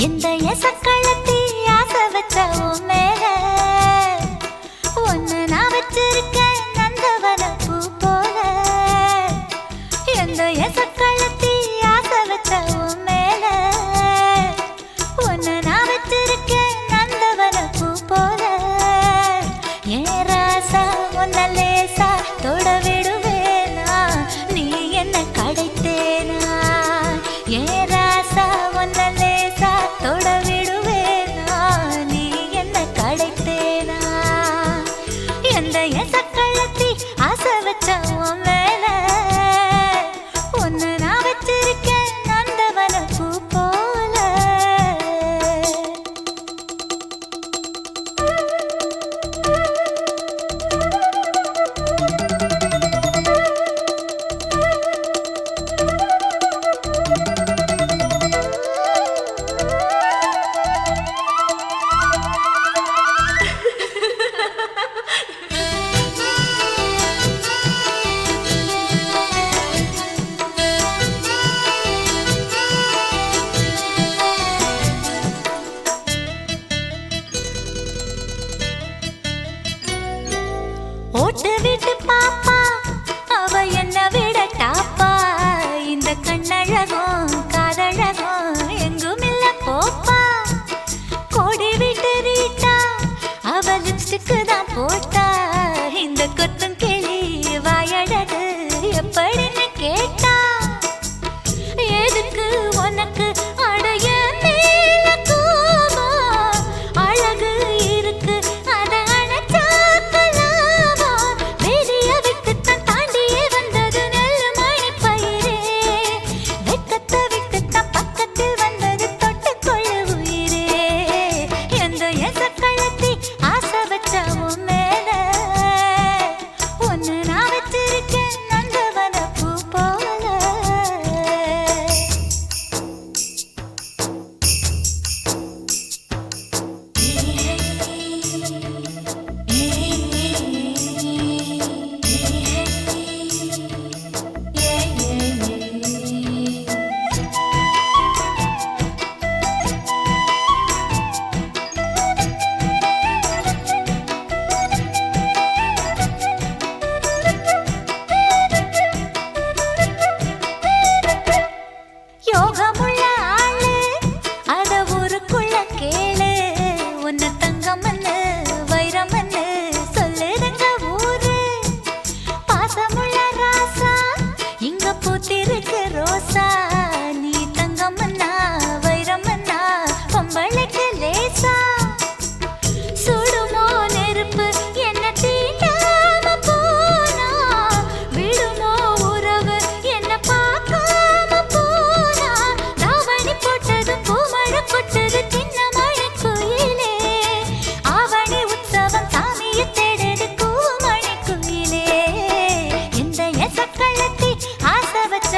எந்த எசக்களத்தி ஆசை வச்ச உன் மேல ஒன்னு நான் வச்சிருக்கேன் நந்தவன பூ போல. எந்த எசக்களத்தி ஆசை வச்ச உன் மேல ஒன்னு நான் வச்சிருக்கேன் நந்தவன பூ போல. ஏன் ராசா உன்ன லேசா தொட விடுவேனா நீ என்ன கடைத்தேனா. ஏன் ராசா உன்ன லேசா தொட விடுவேனா நீ என்ன கடைத்தேனா. எந்த எசக்களத்தி ஆசை வச்ச உன் மேல ஒன்னு நான் வச்சிருக்கேன் நந்தவன பூ போல. ஓட்டு விட்டு பாப்பா அவ என்ன விட டாப்பா. இந்த கண்ணழகும் காதழகும் எங்கும் இல்ல போப்பா. கோடி விட்டு ரீட்டா அவ லிப்ஸ்டிக்கு தான் போட்டா. இந்த கொத்தும் கிளி வாயழகு எப்படின்னு கேட்டா. எதுக்கு உனக்கு அடைய மேல கோபம் அழகு இருக்கு அத அணைச்சாக்கலாமா. வெளிய விட்டுத்தான் தாண்டியே வந்தது நெல் மணி பயிரே. வெக்கத்தை விட்டுத்தான் பக்கத்தில் வந்தது தொட்டுக்கொள்ள உயிரே. எந்த எசக்களத்தி ஆசை வச்ச உன் மேல ஒன்னு நான் வச்சிருக்கேன் நந்தவன பூ போல. யோகமுள்ள ஆளு அத ஊருக்குள்ள கேளு. உன்ன தங்கமன்னு வைரமன்னு சொல்லுதுங்க ஊரு. பாசமுள்ள ராசா இங்க பூத்திருக்கு ரோசா. நீ தங்கமன்னா வைரமன்னா பொம்பளைக்கு லேசா. சுடுமோ நெருப்பு என்ன தீண்டாம போனா. விடுமோ உறவு என்ன பார்க்காம போனா. தாவணி போட்டது பூமழை கொட்டது சின்ன மழை குயிலே. ஆவணி உற்சவம் சாமியை தேடுது கூமணி குயிலே. எந்த எசக்களத்தி ஆசை வச்ச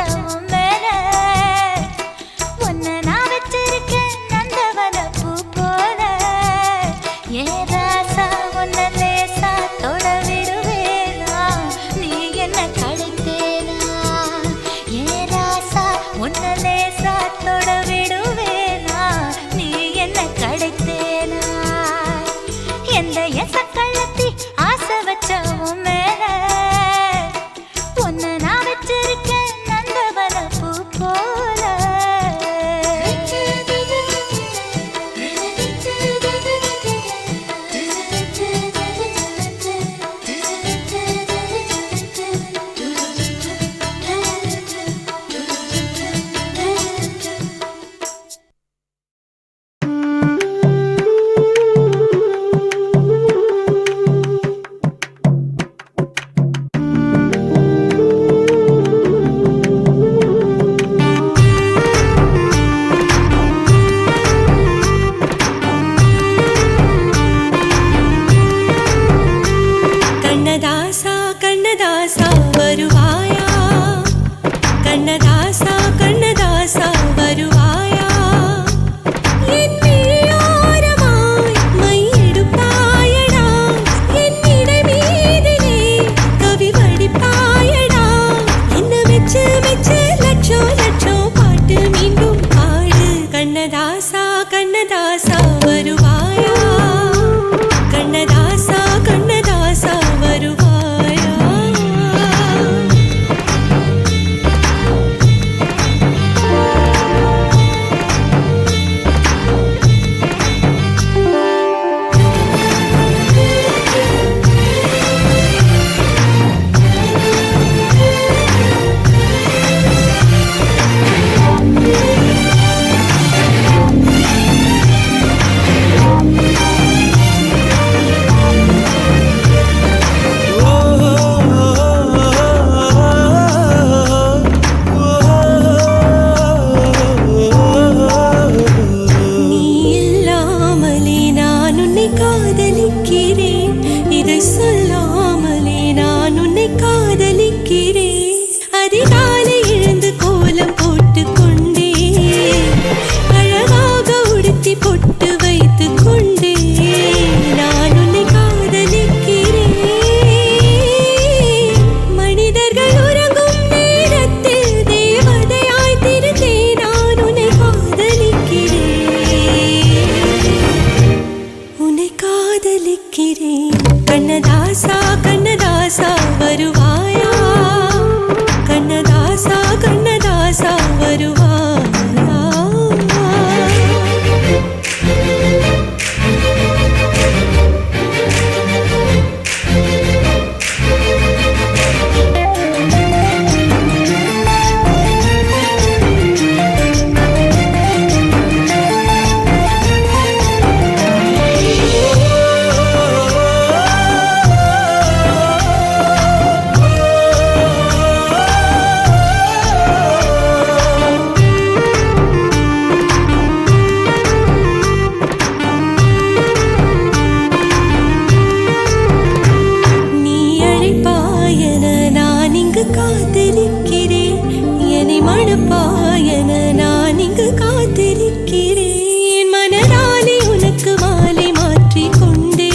மணப்பாயன நான் இங்கு காத்திருக்கிறேன். மனதாலே உனக்கு மாலை மாற்றிக் கொண்டே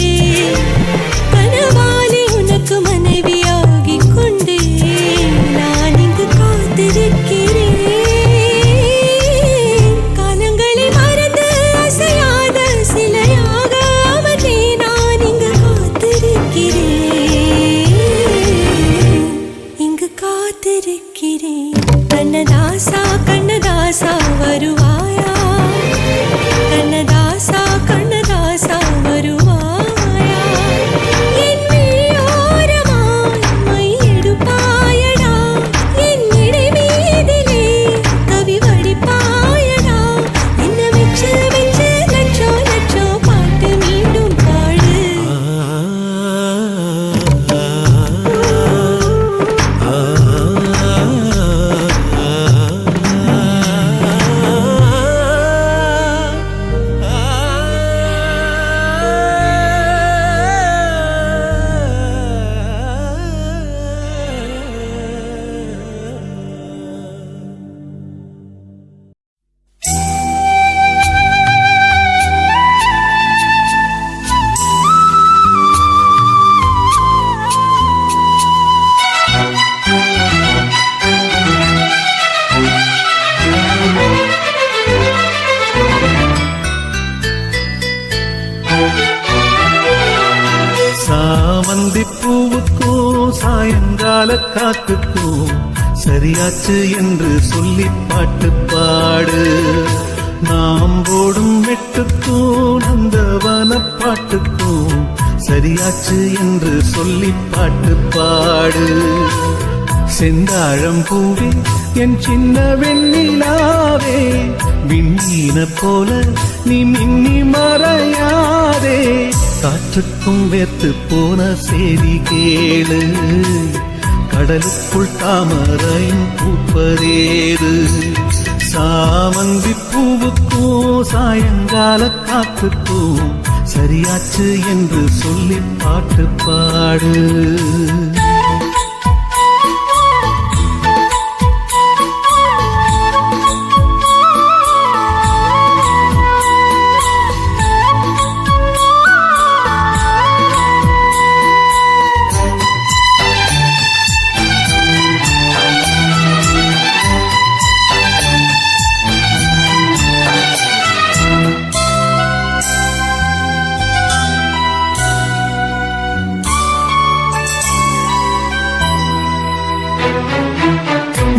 கனவாலே உனக்கு மனைவியாகிக் கொண்டே நான் இங்கு காத்திருக்கிறேன். காலங்களை மறந்து அசையாத சிலையாக அவனே நான் இங்கு காத்திருக்கிறேன். இங்கு காத்திருக்கிறேன். கண்ணதாசா கண்ணதாசா வருவாயா, கண்ணதாசா கண்ணதாசா வருவாயா, என் விழியோரமாய் மை எடுப்பாயடா, என் இடை மீதிலே கவி வடிப்பாயடா, என்ன வெச்சு வெச்சு லட்சோ லட்சோ பாட்டு மீண்டும் பாடு. சாமந்தி பூவுக்கும் சாயங்கால காத்துக்கும் சரியாச்சு என்று சொல்லி பாட்டு பாடு. நாம் போடும் மெட்டுக்கும் நந்தவன பாட்டுக்கும் சரியாச்சு என்று சொல்லி பாட்டு பாடு. செந்தாழம் பூவே என் சின்ன வெண்ணிலாவே, விண்ணீன போல நீ மின்னி மறையாதே. காற்றுக்கும் வேர்த்து போன செய்தி கேளு, கடலுக்குள் தாமரையும் பூப்பதேது. சாமந்தி பூவுக்கும் சாயங்கால காத்துக்கும் சரியாச்சு என்று சொல்லி பாட்டு பாடு.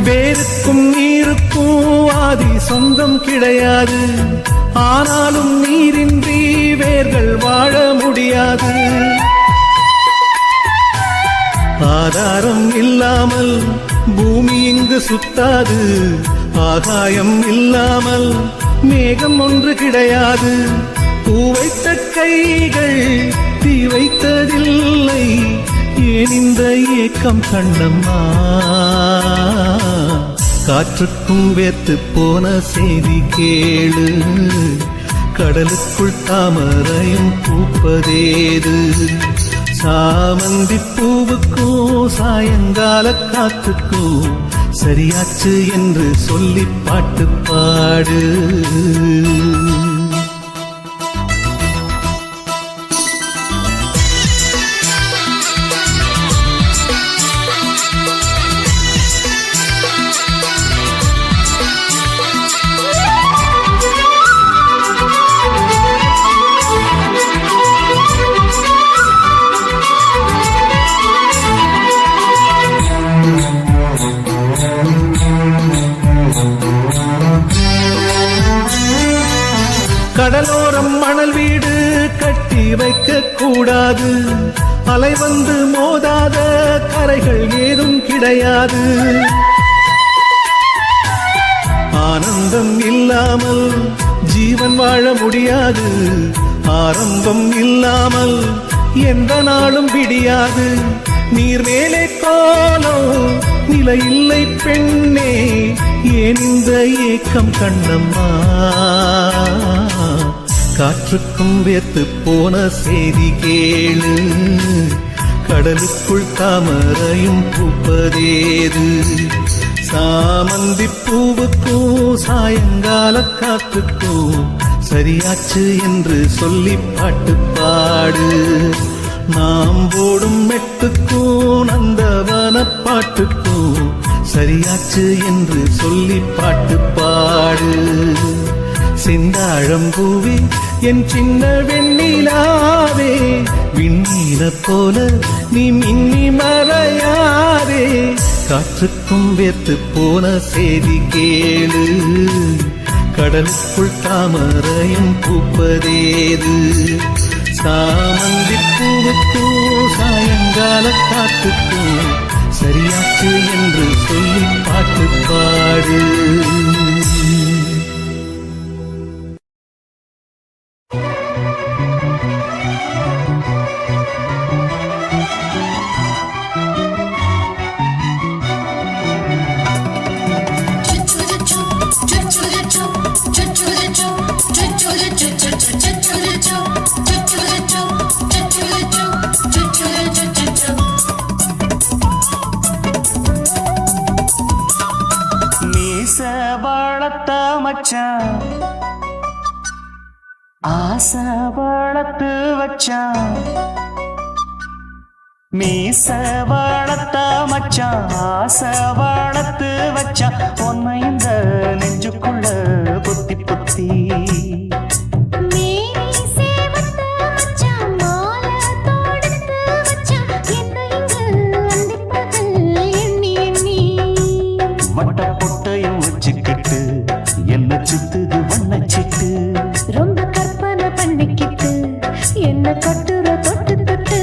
வேருக்கும் நீருக்கும் ஆதி சொந்தம் கிடையாது, ஆனாலும் நீரின்றி வேர்கள் வாழ முடியாது. ஆதாரம் இல்லாமல் பூமி இங்கு சுத்தாது, ஆகாயம் இல்லாமல் மேகம் ஒன்று கிடையாது. பூ வைத்த கைகள் தீ வைத்ததில்லை, ஏன் இந்த ஏக்கம் கண்ணம்மா? காற்றுக்கும் வேர்த்து போன செய்தி கேளு, கடலுக்குள் தாமரையும் பூப்பதேது. சாமந்தி பூவுக்கும் சாயங்கால காத்துக்கும் சரியாச்சு என்று சொல்லி பாட்டு பாடு. கடலோரம் மணல் வீடு கட்டி வைக்க கூடாது, அலை வந்து மோதாத கரைகள் ஏதும் கிடையாது. ஆனந்தம் இல்லாமல் ஜீவன் வாழ முடியாது, ஆரம்பம் இல்லாமல் எந்த நாளும் விடியாது. நீர் மேலே கோலம் நிலை இல்லை பெண்ணே, ஏன் இந்த ஏக்கம் கண்ணம்மா? காற்றுக்கும் வேர்த்து போன செய்தி கேளு, கடலுக்குள் தாமரையும் பூப்பதேது. சாமந்தி பூவுக்கும் சாயங்கால காத்துக்கும் சரியாச்சு என்று சொல்லி பாட்டு பாடு. நாம் போடும் மெட்டுக்கும் நந்தவன பாட்டுக்கும் சரியாச்சு என்று சொல்லி பாட்டு பாடு. செந்தாழம்பூவே என் சின்ன வெண்ணிலாவே, விண்ணீல போல நீ மின்னி மறையாதே. காற்றுக்கும் வேர்த்து போன செய்தி கேளு, கடலுக்குள் தாமரையும் பூப்பதேது. சாமந்தி பூவுக்கும் சாயங்கால காத்துக்கும் சரியாச்சு என்று சொல்லி பாட்டு பாடு. வளர்த்த மச்சான் ஆசை வளர்த்து வச்சான். மீச வளர்த்த மச்சான் ஆசை வளர்த்து வச்சான். உன்னை இந்த நெஞ்சுக்குள்ள புத்தி புத்தி என்ன சுத்துது வண்ணச்சிட்டு. ரொம்ப கற்பனை பண்ணிக்கிட்டு என்ன கட்டுற தொட்டு தொட்டு.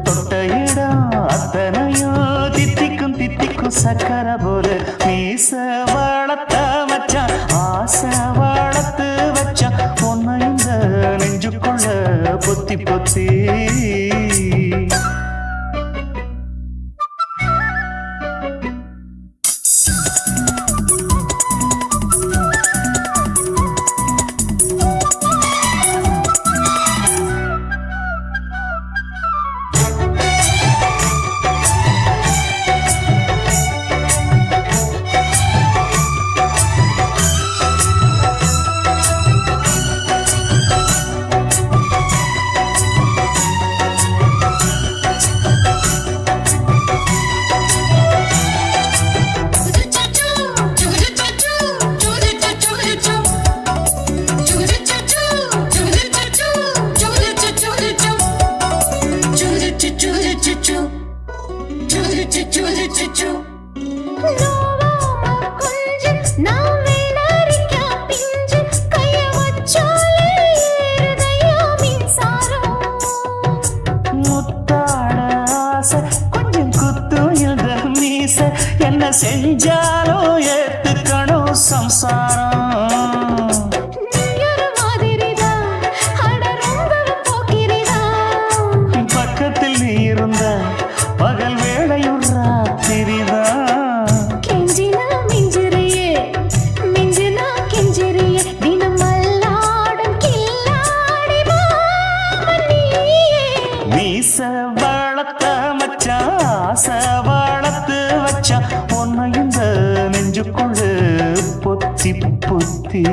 தொட்ட இடம் அத்தனையும் தித்திக்கும் தித்திக்கும் சக்கர போல. மீச வளர்த்த மச்சான் ஆசை வளர்த்து வச்சான். பொண்ணு இந்த நெஞ்சுக்குள்ள பொத்தி பொத்தி. என்ன செஞ்சாலும் ஏத்துக்கணும் சம்சாரம். பக்கத்தில் நீ இருந்த பகல் வேளையும் ராத்திரிதான். கெஞ்சினா மிஞ்சிரியே மிஞ்சினா கெஞ்சிரியே தினம் மல்லாடும் கில்லாடி நீயே. மீச வளர்த்த மச்சான் ஆசை வளர்த்து வச்சான். பொண்ணு இந்த நெஞ்சுக்குள்ள பொத்தி பொத்தி.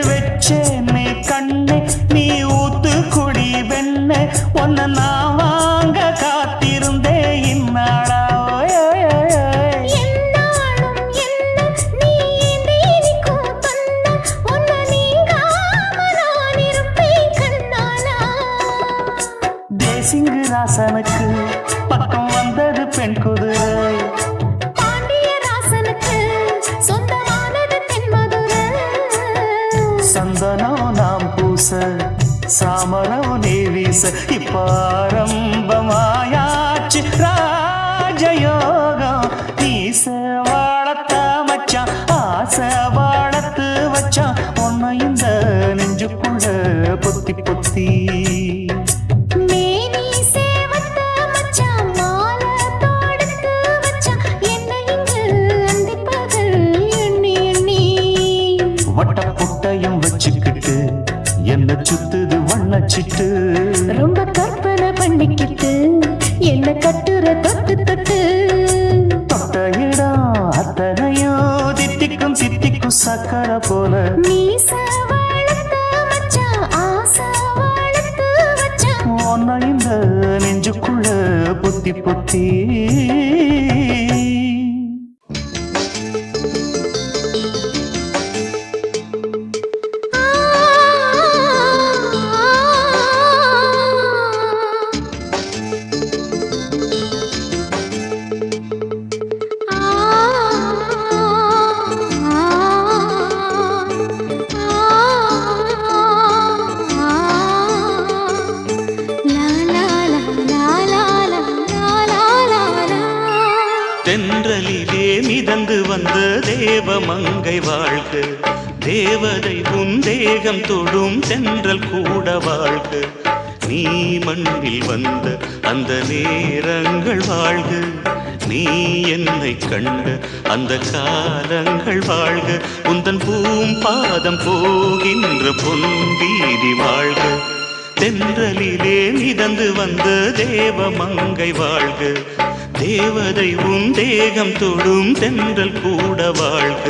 வெச்சேனே கண்ணே நீ ஊத்து குடி வெண்ணே. ஒன்ன நான் வாங்க காத்திருந்தே இந்நாளா. தேசிங்கு ராசனுக்கு பக்கம் வந்தது பெண் குதிரை. சந்தனம் நாம் பூச சாமரம் நீ பேச இப்பாரம்பமாயாச்சு ராஜயோகம். ஈச வாழத்த மச்சான் ஆசை வாழத்து வச்சான் உன்னை இந்த நெஞ்சுக்குள்ள பொத்தி பொத்தி. மேனி சேவத்த மச்சான் மாலை தொடுத்து வச்சான் என்னை இங்கு அந்திப்பகல் எண்ணி எண்ணி. வட்ட புட்டையும் வச்சுக்கிட்டு என்ன சுத்துது வண்ணச்சிட்டு. ரொம்ப கற்பனை பண்ணிக்கிட்டு என்ன கட்டுற தொட்டு தொட்டு. தொட்ட இடம் அத்தனையோ தித்திக்கும் தித்திக்கும் சக்கரை போல. மீச வளர்த்த மச்சான் ஆசை வளர்த்து வச்சான் உன்னை இந்த நெஞ்சுக்குள்ள பொத்தி பொத்தி. தென்றலிலே மிதந்து வந்த தேவமங்கை வாழ்க. தேவதை உன் தேகம் தொடும் தென்றல் கூட வாழ்க. நீ மண்ணில் வந்த அந்த நேரங்கள் வாழ்க. நீ என்னை கண்ட அந்த காலங்கள் வாழ்க. உந்தன் பூம்பாதம் போகின்ற பொன்வீதி வாழ்க. தென்றலிலே மிதந்து வந்த தேவமங்கை வாழ்க. தேவதை உன் தேகம் தொடும் தென்றல் கூட வாழ்க.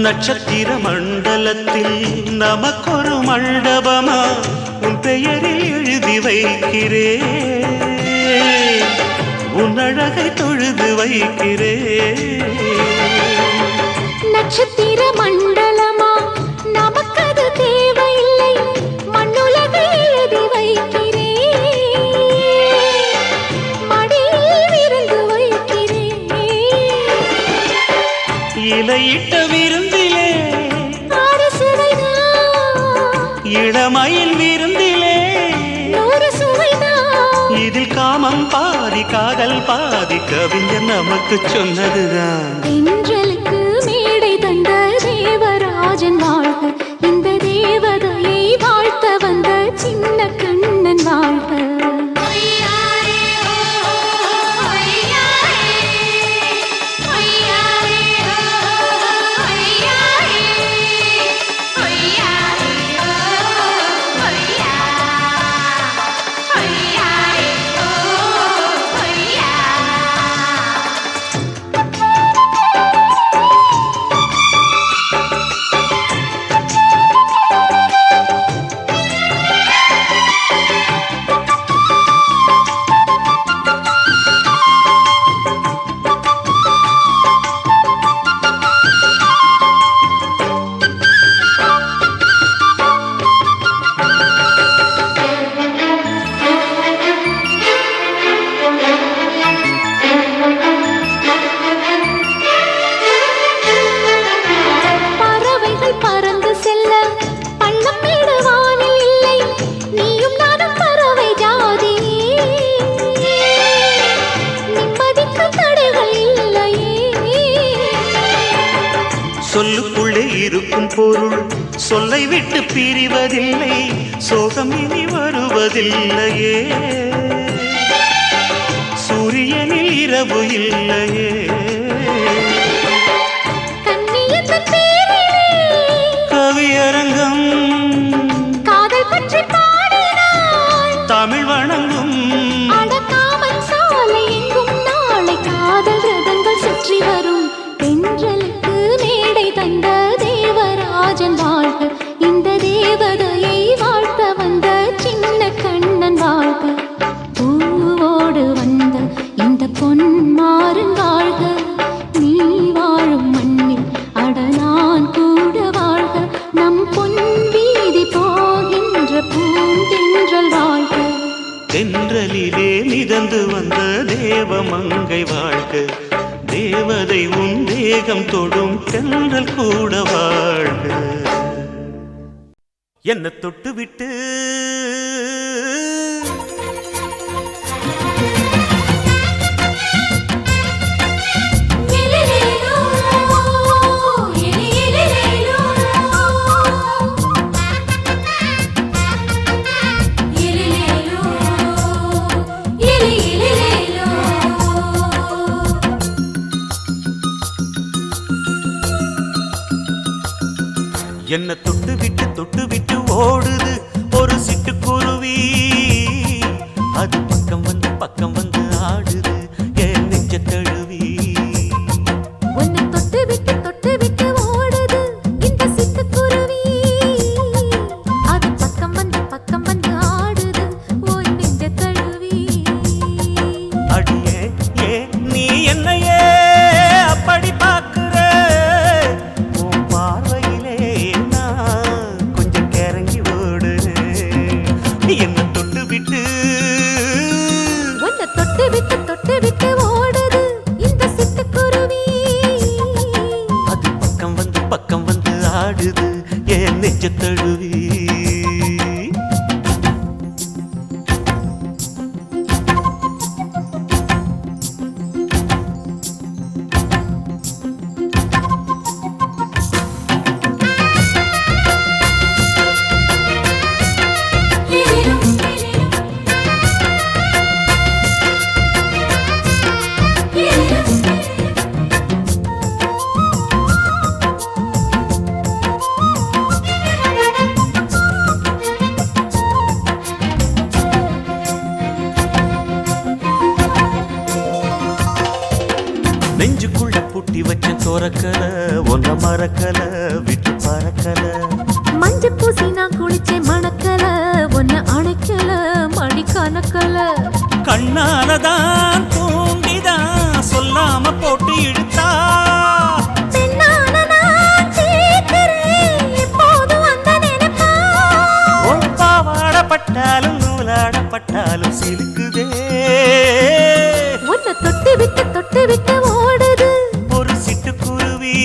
நட்சத்திர மண்டலத்தில் நமக்கொரு மண்டபமா உன் பெயரில் எழுதி வைக்கிறேன். உன் அழகை தொழுது வைக்கிறேன். நட்சத்திர மண்டலமா நமக்கது தேவையில்லை மண்ணுலகை எழுதி வைக்கிறேன். மடியில் விருந்து வைக்கிறேன். இலையிட்ட விருந்திலே இளமயில் விருந்திலே இதில் காமம் பாதி காதல் பாதி கவிஞர் நமக்கு சொன்னதுதான். தென்றலுக்கு மேடை தந்த தேவராஜன் வாழ்க. இந்த தேவதையை வாழ்த்த வந்த சின்ன கண்ணன் வாழ்க. சொல்லுக்குள்ளே இருக்கும் பொருள் சொல்லை விட்டு பிரிவதில்லை. சோகம் இனி வருவதில்லையே. சூரியனில் இரவு இல்லையே. வந்த தேவராஜன் வாழ்க, இந்த தேவதையை வாழ்த்த வந்த சின்ன கண்ணன் வாழ்க. பூவோடு வந்த இந்த பொன்மாறன் வாழ்க, நீ வாழும் மண்ணில் அட நான் கூட வாழ்க. நம் பொன் வீதி போகின்ற பூந்தென்றல் வாழ்க. தென்றலிலே மிதந்து வந்த தேவமங்கை வாழ்க, தேவதை உன் தேகம் தொடும் தென்றல் கூட வாழ்க. என்ன தொட்டு விட்டு என்ன தொட்டு விட்டு ஓடுது ஒரு சிட்டுக்குருவி, அது பக்கம் வந்து ஆடுது என் நெஞ்ச தழுவி. உன்னை தொட்டு விட்டு ஓடுது இந்த சிட்டுக்குருவி, அது பக்கம் வந்து ஆடுது உன் நெஞ்ச தழுவி. அடியே ஏ நீ என்னையே அப்படி பார்க்கிற, உன் பார்வையிலே நான் கொஞ்சம் கிறங்கி ஓடுறேன். என்ன தொட்டு விட்டு உன்னை தொட்டு விட்டு ஓடுது இந்த சிட்டுக்குருவி, அது பக்கம் வந்து ஆடுது என் நெஞ்ச தழுவி. நெஞ்சுக்குள்ள பூட்டி வச்ச தோரக்கல ஒன்ன மறக்கல விட்டு பறக்கல. மஞ்சள் பூசி நான் குளிச்சேன் மணக்கல, உன்னை அணைக்கல மடி கணக்கல. கண்ணாலதான் தூண்டிதான் சொல்லாம போட்டு இழுத்தா, பெண்ணான நான் கேட்கிறேன் எப்போதும் அந்த நினைப்பா. உன் பாவாடப்பட்டாலும் நூலாடப்பட்டாலும் சிலுக்குதே. உன்னை தொட்டு விட்டு ஓடுது ஒரு சிட்டுக்குருவி,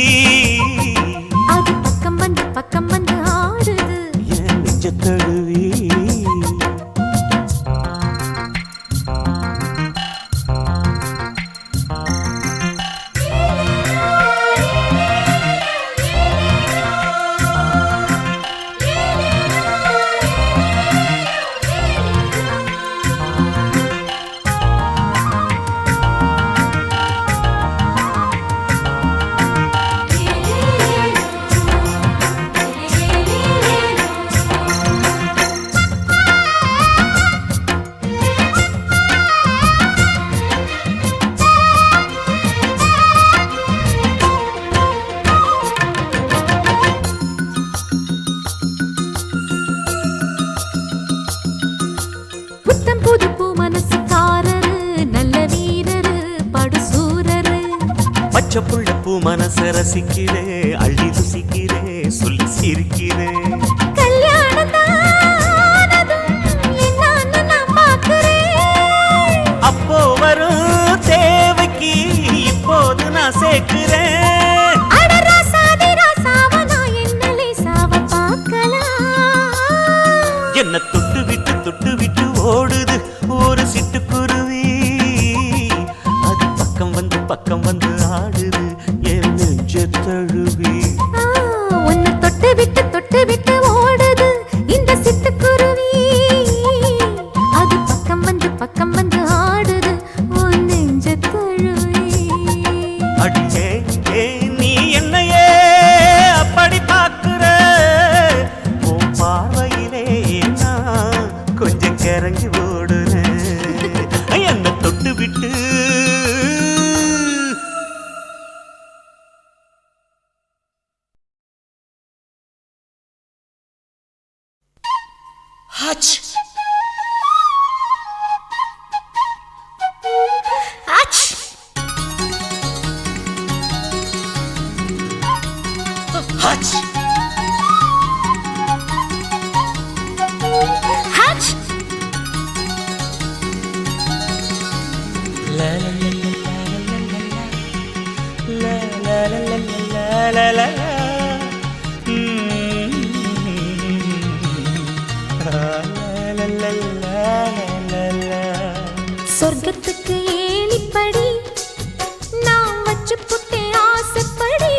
அது பக்கம் வந்து ஆடுது என் நெஞ்ச தழுவி. புத்தம் புது பூ மனசுக்காரரு, நல்ல வீரரு படுசூரரு. பச்சை புள்ள பூ மனச ரசிக்கிறே, அள்ளி ருசிக்கிறே, சொல்லி சிரிக்கிறே. கல்யாணம் தானதும் என்னன்னு நான் பார்க்கிறேன். அப்போ வரும் தேவைக்கு இப்போது நான் சேர்க்கிறேன். அட ராசாதி ராசாவ நான் என்ன லேசாவ பார்க்கலாம். என்ன தொட்டு விட்டு ஓடுது ஒரு சிட்டுக்குருவி, அது பக்கம் வந்து ஆடுது என் நெஞ்ச தழுவி. உன்னை தொட்டு விட்டு ஓடுது இந்த சிட்டுக்குருவி, அது பக்கம் வந்து ஆடுது உன் நெஞ்ச தழுவி. அடியே ஏ நீ என்னையே அப்படி பார்க்கிற, உன் பார்வையிலே நான் கொஞ்சம் கிறங்கி ஓடுறேன். என்ன தொட்டு விட்டு ஹச் ஆச் ஹச் ஹச் la la la la la la la la சொர்க்கத்துக்கு ஏணிப்படி நான் வச்சு புட்டே ஆசைப்படி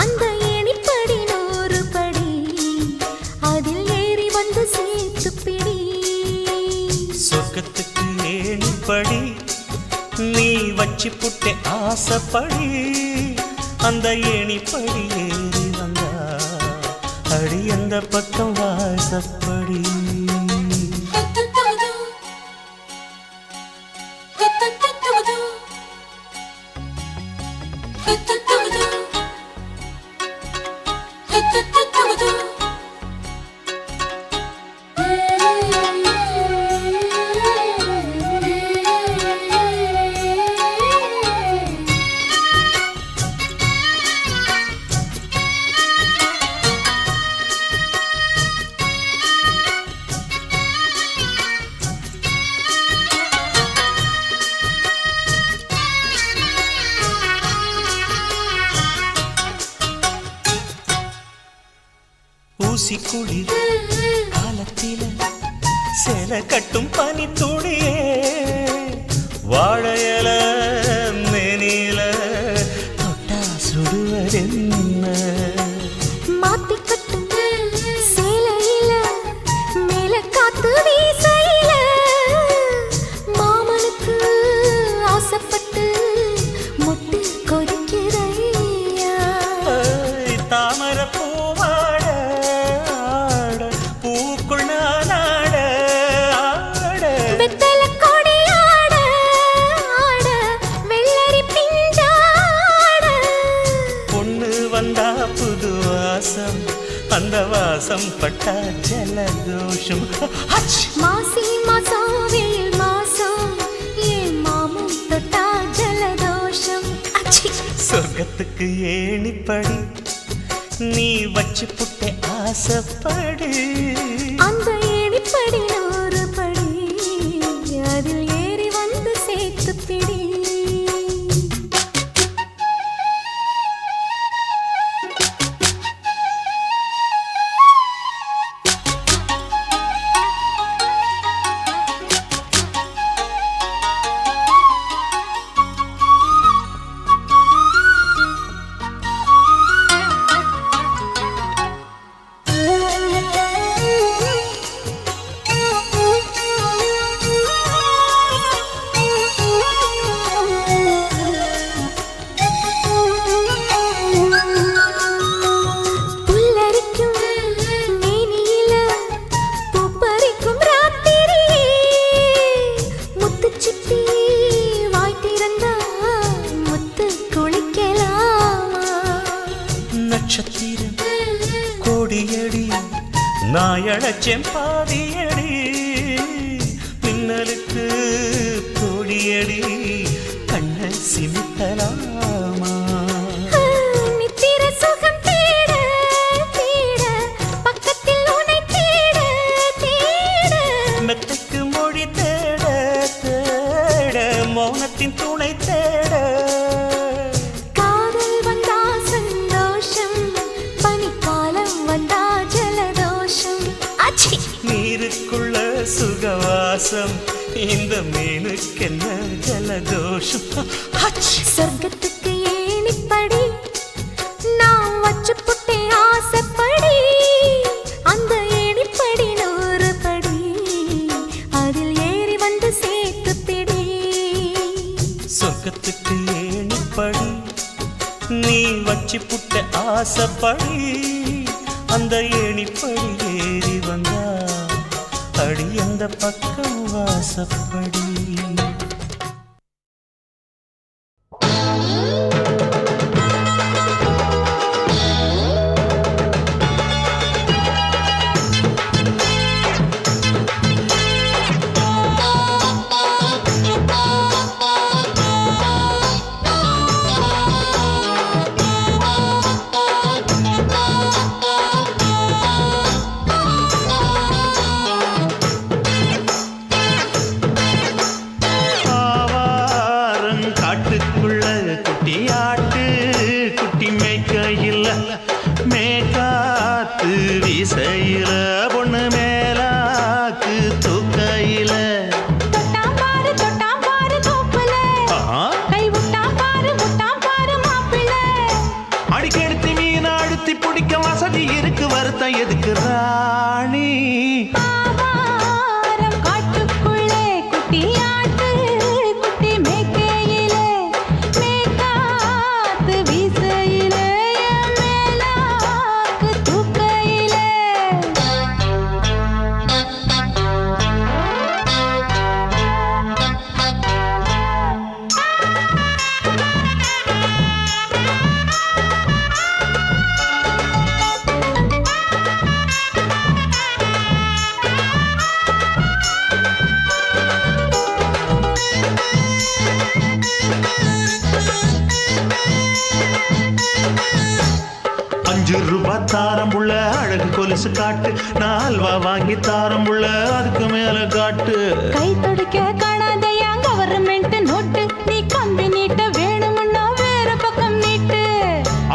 அந்த ஏணிப்படி 100 படி அதில் ஏறி வந்து சேர்த்து பிடி சொர்க்கத்துக்கு ஏணிப்படி நீ வச்சு புட்டே ஆசைப்படி அந்த ஏணிப்படி ஏறி வந்தா அடி அந்த பக்கம் வாசப்படி ஊசி குளிர் காலத்தில சேல கட்டும் பனி துளியே வாழையல மேனில தொட்டா சுடுவதென்ன மாத்தி கட்டும் சேலையில மேல காத்து வீசையில மாமனுக்கு ஆசைப்பட்டு முட்டு கொதிக்கிறையா தாமர பூவாட பூக்குள் நானாட வெத்தல கொடியாட ஆட வெள்ளரி பிஞ்சாட பொண்ணு வந்தா புது வாசம் அந்த வாசம் பட்டா ஜலதோஷம் மாசி மாசம் வெயில் மாசம் ஏன் மாமும் தொட்டா ஜலதோஷம் அச்சி சொர்க்கத்துக்கு ஏணிப்படி நீ வச்சு புட்டே ஆசைப்படு அந்த ஏணிப்படி 100 படி அதில் ஏறி வந்து சேர்த்து பிடி புல்லரிக்கும் மேனியில பூப்பறிக்கும் ராத்திரியே முத்துச்சிப்பி வாய் திறந்தா முத்து குளிக்கலாமா நட்சத்திரம் கோடியடி நாயழச்சேன் பாதியடி மின்னலுக்கு கோடியடி கண்ண சிமித்தலாமா நித்திர சுகம் தேட தேட பக்கத்தில் உன்னை தேட தேட மெத்தைக்கு மொழி தேட தேட மௌனத்தின் துணை தேட காதல் வந்தா சந்தோஷம் பனிக்காலம் வந்தா ஜலதோஷம் அச்சி நீருக்குள்ள சுகவாசம் இந்த மீனுக்கென்ன ஜலதோஷம் சொர்க்கத்துக்கு ஏணிப்படி நான் வச்சு புட்டே ஆசைப்படி அந்த ஏணிப்படி 100 படி அதில் ஏறி வந்து சேர்த்து பிடி சொர்க்கத்துக்கு ஏணிப்படி நீ வச்சு புட்ட ஆசைப்படி அந்த ஏணிப்படி ஏறி வந்தா அடி அந்த பக்கம் வாசப்படி மேய்க்கையில் மேகாத்து வீசையில பொண்ணு மேலாக்கு தூக்கையில தொட்டாம் பாரு தோப்புல கை விட்டாம் பாரு மாப்பிள்ளை அடிக்கெடுத்து மீன் அழுத்தி பிடிக்க வசதி இருக்கு வருத்தம் எதுக்கு ராணி ஆவாரம் காட்டுக்குள்ளே குட்டியாட்டு குட்டி மேய்க்கையிலே மேய்க்காத்து வீசையிலே என் மேலாக்கு தூக்கையிலே ₹5 தாரம் உள்ள அழகு கொலுசு காட்டு நால்வா வாங்கி தாரம் உள்ள அதுக்கு மேல காட்டு கை தொடுக்க காணாதையா கவர்மெண்ட் நோட்டு நீ கம்பி நீட்ட வேணும்னா வேற பக்கம் நீட்டு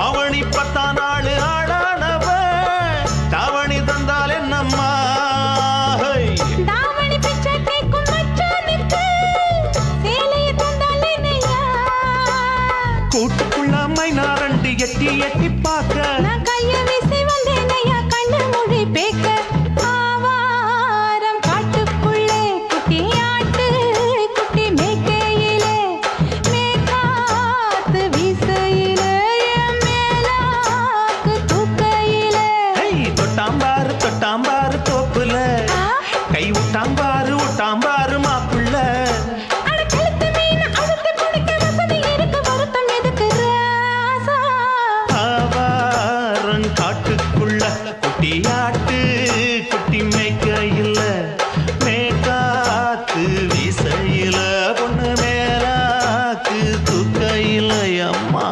அவனி 10 நாள் ஆடானவ தாவணி தந்தால் என்னம்மா தாவணி பிச்சை கேக்கும் மச்சானுக்கு சேலையை தந்தாலே நையா கூட்டுக்குள்ள மைனாரண்டி எட்டி எட்டி பார்க்க நான் கைய வீசி வந்தேன் ஐயா கண்ணு மொழி பேக்க ஆவாரம் காட்டுக்குள்ளே குட்டியாட்டு குட்டி மேய்க்கையிலே மேய்க்காத்து வீசையிலே என் மேலாக்கு தூக்கையிலே தொட்டாம்பாரு தோப்புல கை விட்டாம்பாரு மாப்பிள்ள அட கழுத்து மீன் அழுத்து பிடிக்க வசதி இருக்கு வருத்தம் எதுக்கு ராசா ஆவாரம் காட்டுக்குள்ள குட்டியாட்டு குட்டி மேய்க்கையில் மேய்காத்து வீசையில பொண்ணு மேலாக்கு தூக்கையில் அம்மா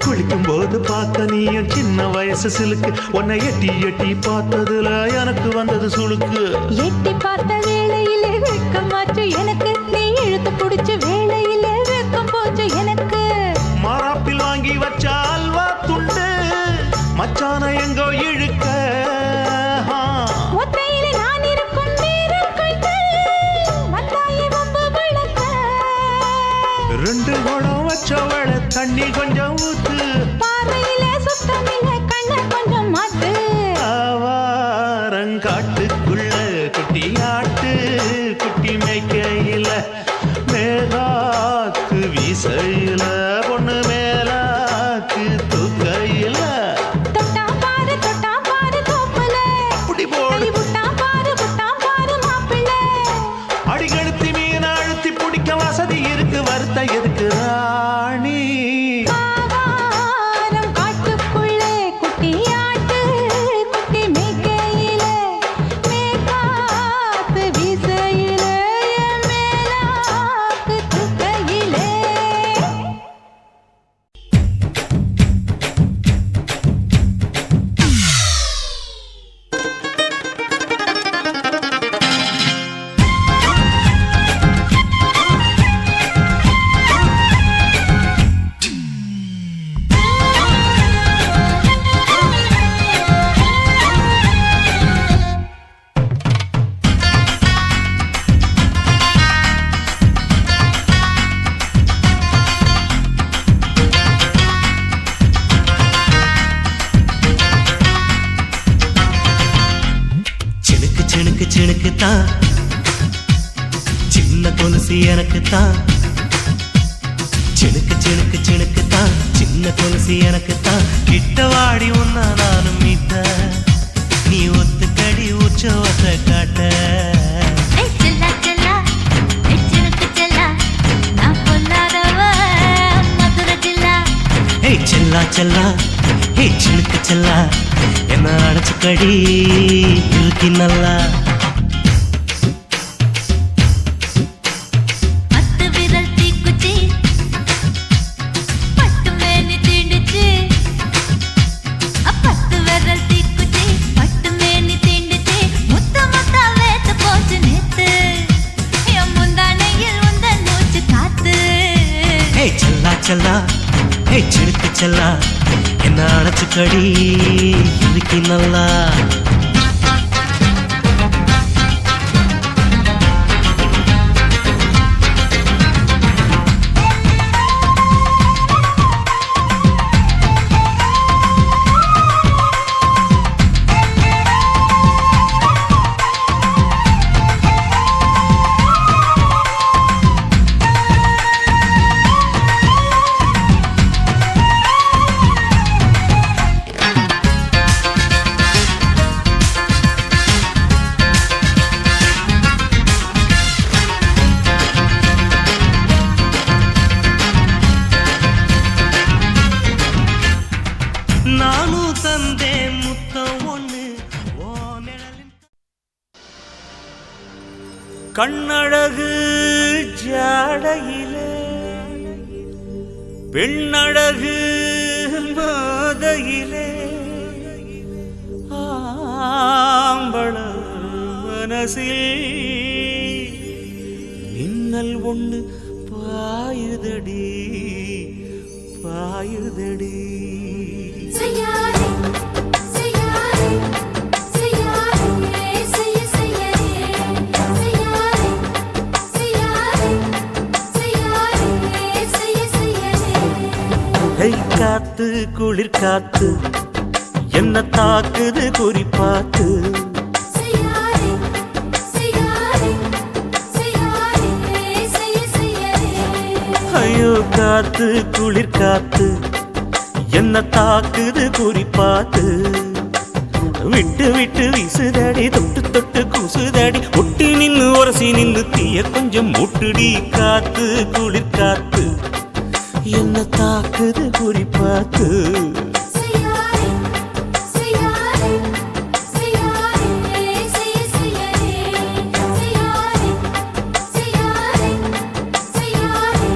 குளிக்கும் போது பார்க்க நீயும் சின்ன வயசு சிலுக்கு உன்னை எட்டி எட்டி பார்த்ததுல எனக்கு வந்தது சுளுக்கு எட்டி பார்த்த வேளையிலே வெட்கமாச்சு எனக்கு நீ இழுத்து பிடிச்ச வேளையிலே வெட்கம் போச்சு எனக்கு மாறாப்பில் வாங்கி வச்ச அல்வா துண்டு மச்சான எங்கோ இழுக்க ஒத்தையிலே நான் இருக்கும் நேரம் கண்டு வந்தாயே வம்பு விளக்க 2 குடம் வச்சவள தண்ணி கொஞ்சம் ஊத்து பாறையிலே சுத்தமில்லை கண்ணை கொஞ்சம் மாத்து ஆவாரங்காட்டுக்குள்ள குட்டியாட்டு குட்டி மேய்க்கையில மேலாக்கு வீசையில பொண்ணு மேலாக்கு தூக்கையில தொட்டாம் பாரு தோப்புல அப்படி கை போடு விட்டாம் பாரு மாப்பிள்ளை அடிக்கெடுத்து மீன் அழுத்தி பிடிக்க வசதி இருக்கு வருத்த எதுக்கு ராணி ஆவாரம் காட்டுக்குள்ளே குட்டியாட்டு குட்டி மேய்க்கையிலே மேய்க்காத்து வீசையிலே என் மேலாக்கு தூக்கையிலே சினுக்கு தான் சின்ன கொலுசு எனக்கு தான் சினுக்கு தான் சின்ன கொலுசு எனக்கு தான் கிட்ட வாடி உன்னா நானும் மீட்ட நீ ஒத்துக்கடி உற்சவத்தை காட்ட செல்லா செல்லா சினுக்கு செல்லா நான் பொல்லாதவ மதுரை ஜில்லா செல்லா செல்லா சினுக்கு செல்லா என்ன அடைச்சுக்கடி இருக்கு நல்லா பத்து விரல் தீ செல்லா ஹே சிரித்து செல்லா என்ன அணைச்சுக்கடி இதுக்கு நல்லா நானும் தந்தே முத்தம் ஒண்ணு கண்ணழகு ஜாடையிலே பெண்ணழகு மாதையிலே ஆம்பள மனசில் மின்னல் ஒண்ணு பாயுதடி பாயுதடி செய்யாதே செய்யாதே செய்யாதே செய்யாதே செய்யாதே செய்யாதே கை காத்து குளிர் காத்து என்ன தாக்குது குறிப்பாத்து செய்யாதே செய்யாதே செய்யாதே ஐயோ காத்து குளிர் காத்து என்ன தாக்குது குறிப்பாத்து விட்டு விட்டு வீசுதடி தொட்டு தொட்டு கூசுதடி ஒட்டி நின்னு உரசி நின்னு தீய கொஞ்சம் முட்டுடி காத்து குளிர் காத்து என்ன தாக்குது குறிப்பாத்து செய்யாதே செய்யாதே செய்யாதே செய்யாதே செய்யாதே செய்யாதே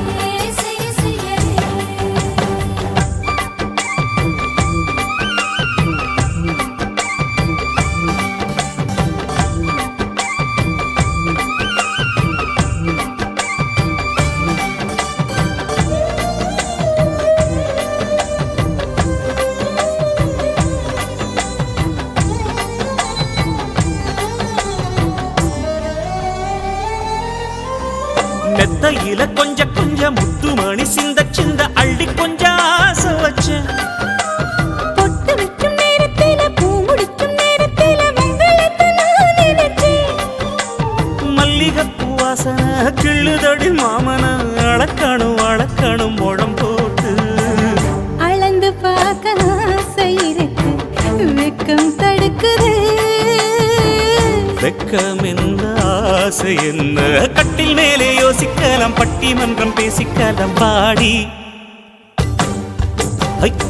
மெத்தையில கொஞ்சம் கொஞ்சம் முத்துமணி சிந்த சிந்த அள்ளி கொஞ்சம் ஆசை வச்ச பொட்டு வைக்கும் நேரத்தில பூ முடிக்கும் நேரத்தில மங்களத்தை நான் நினைச்சேன் மல்லிகைப்பூ வாசனை கிள்ளுதடி மாமன அளக்கணும் அளக்கணும் முழம் போட்டு அளந்து பார்க்க ஆசை இருக்கு வெக்கம் தடுக்குது வெக்கம் என்ன ஆசை என்ன கட்டில் மேலே யோசிக்கலாம் பட்டிமன்றம் பேசிக்கலாம் பாடி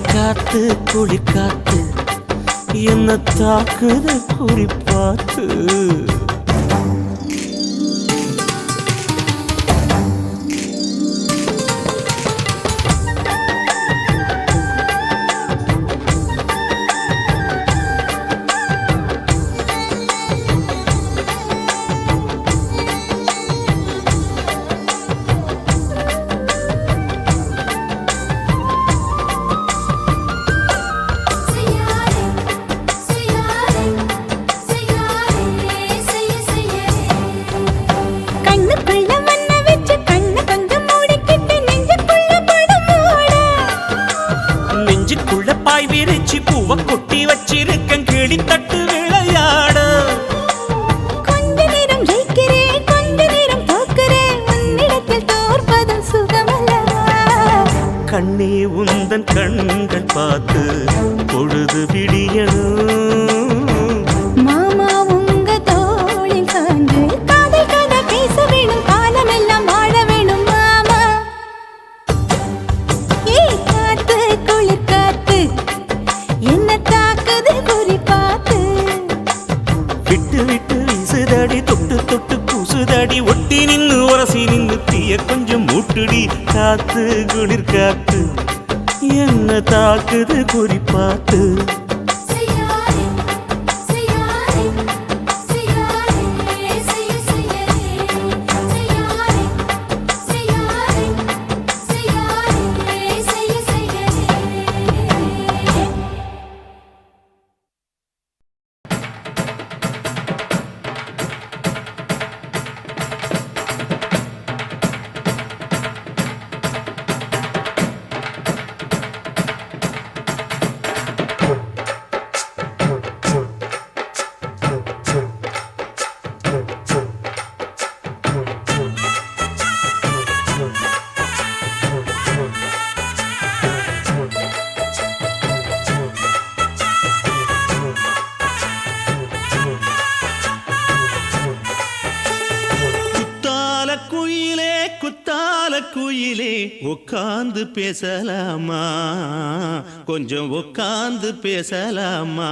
காத்து குளிர் காத்து என்ன தாக்குது குறிப்பாத்து பாய் விரிச்சு பூவ கொட்டி வச்சிருக்கேன் கிளி தட்டு விளையாட கொஞ்ச நேரம் ஜெயிக்கிறேன் கொஞ்ச நேரம் தோக்கிறேன் உன்னிடத்தில் தோற்பதும் சுகமல்லவா கண்ணே உந்தன் கண்கள் பார்த்து பொழுது விடியணும் மாமா உங்க தோளில் சார்ந்து காதல் கதை பேச வேணும் காலமெல்லாம் வாழ வேணும் மாமா ஏய் காத்து குளிர் காத்து என்ன தாக்குது குறி பார்த்து விட்டு விட்டு வீசுதடி தொட்டு தொட்டு கூசுதடி ஒட்டி நின்னு உரசி நின்னு தீய கொஞ்சம் மூட்டுடி காத்து குளிர் காத்து என்ன தாக்குது குறி பார்த்து செய்யாதே குயிலே உட்கார்ந்து பேசலாமா கொஞ்சம் உட்கார்ந்து பேசலாமா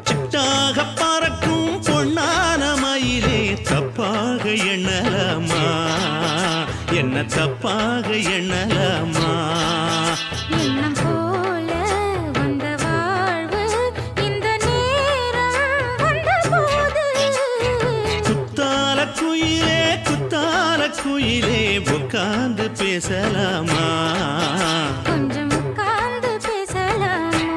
சிட்டாக பறக்கும் பொன்னான மயிலே தப்பாக எண்ணலாமா என்ன தப்பாக எண்ணலாமா எண்ணம் போல வந்த வாழ்வு இந்த நேரம் வந்தபோது குத்தால குயிலே உட்கார்ந்து பேசலாமா கொஞ்சம் உட்கார்ந்து பேசலாமா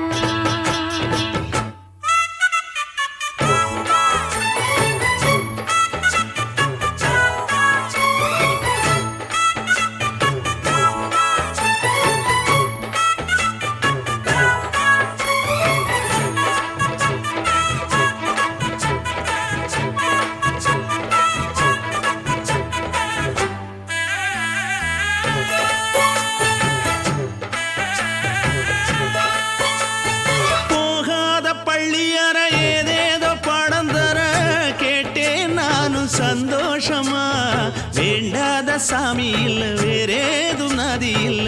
சந்தோஷமா வேண்டாத சாமி இல்ல வேறேதும் நதி இல்ல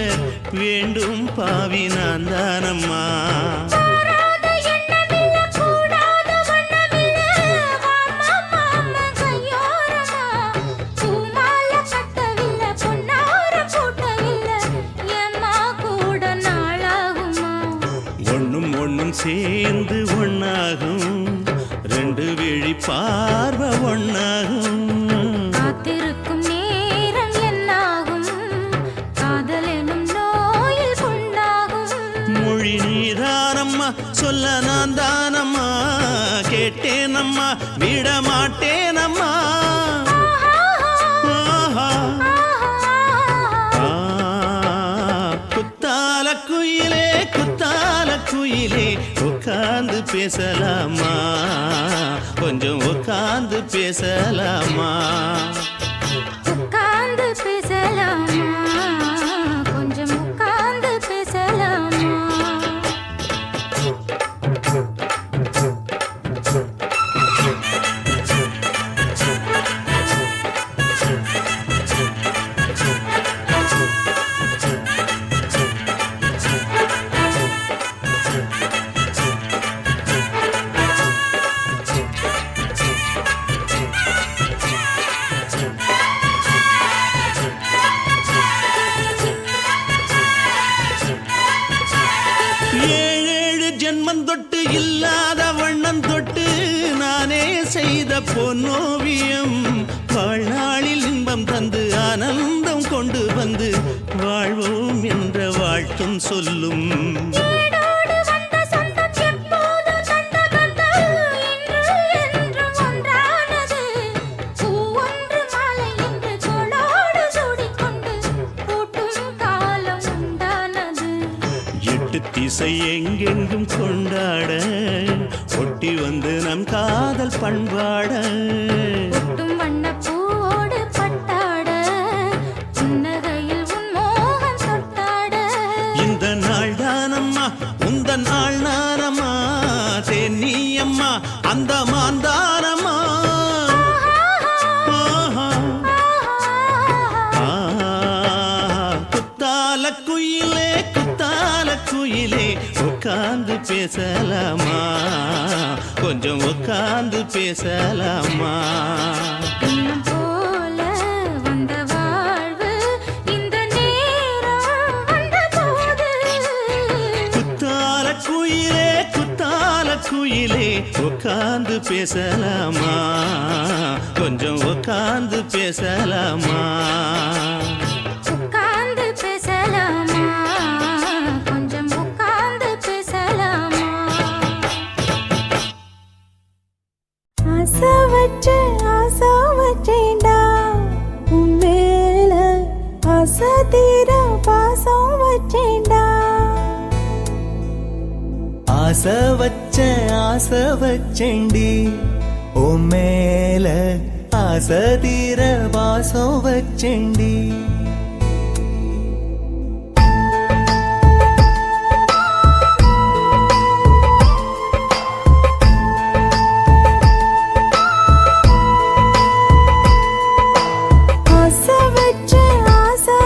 வேண்டும் பாவி நான் தானம்மா ஒண்ணும் ஒண்ணும் சேர்ந்து ஒண்ணாகும் ரெண்டு விழி பார்வை ஒண்ணாகும் காத்திருக்கும் நேரம் என்னாகும் காதல் எனும் நோயில் புண்ணாகும் மொழி நீதானம்மா சொல்ல நான் தானம்மா கேட்டேனம்மா விட மாட்டேனம்மா குத்தால குயிலே உட்கார்ந்து பேசலாமா கொஞ்சம் உட்கார்ந்து பேசலாமா உட்கார்ந்து பேசலாமா கொஞ்சம் உட்கார்ந்து பேசலாமா தொட்டு இல்லாத வண்ணம் தொட்டு நானே செய்த பொன்னோவியம் வாழ்நாளில் இன்பம் தந்து ஆனந்தம் கொண்டு வந்து வாழ்வோம் என்ற வாழ்த்தும் சொல்லும் திசை எங்கெங்கும் கொண்டாட ஒட்டி வந்து நம் காதல் பண்பாட வண்ணப்பூவோடு பட்டாட புன்னகையில் உன் மோகம் தொட்டாட இந்த நாள் தானம்மா உந்த நாள் நானம்மா தென்னியம்மா அந்த மாந்தானம்மா குயிலே உட்கார்ந்து பேசலாமா கொஞ்சம் உட்கார்ந்து பேசலாமா எண்ணம் போல வந்த வாழ்வு இந்த நேரம் வந்தபோது குத்தால குயிலே உட்கார்ந்து பேசலாமா கொஞ்சம் உட்கார்ந்து பேசலாமா உட்கார்ந்து பேசலாமா கொஞ்சம் உட்கார்ந்து பேசலாமா ஆசை வச்சேன்டா உன் மேல ஆசை தீர பாசம் வச்சேன்டா ஆசை வச்சேண்டி உன் மேல ஆசை தீர பாசம் வச்சேண்டி ஆசை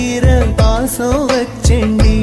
தீர பாசம் வச்செண்டி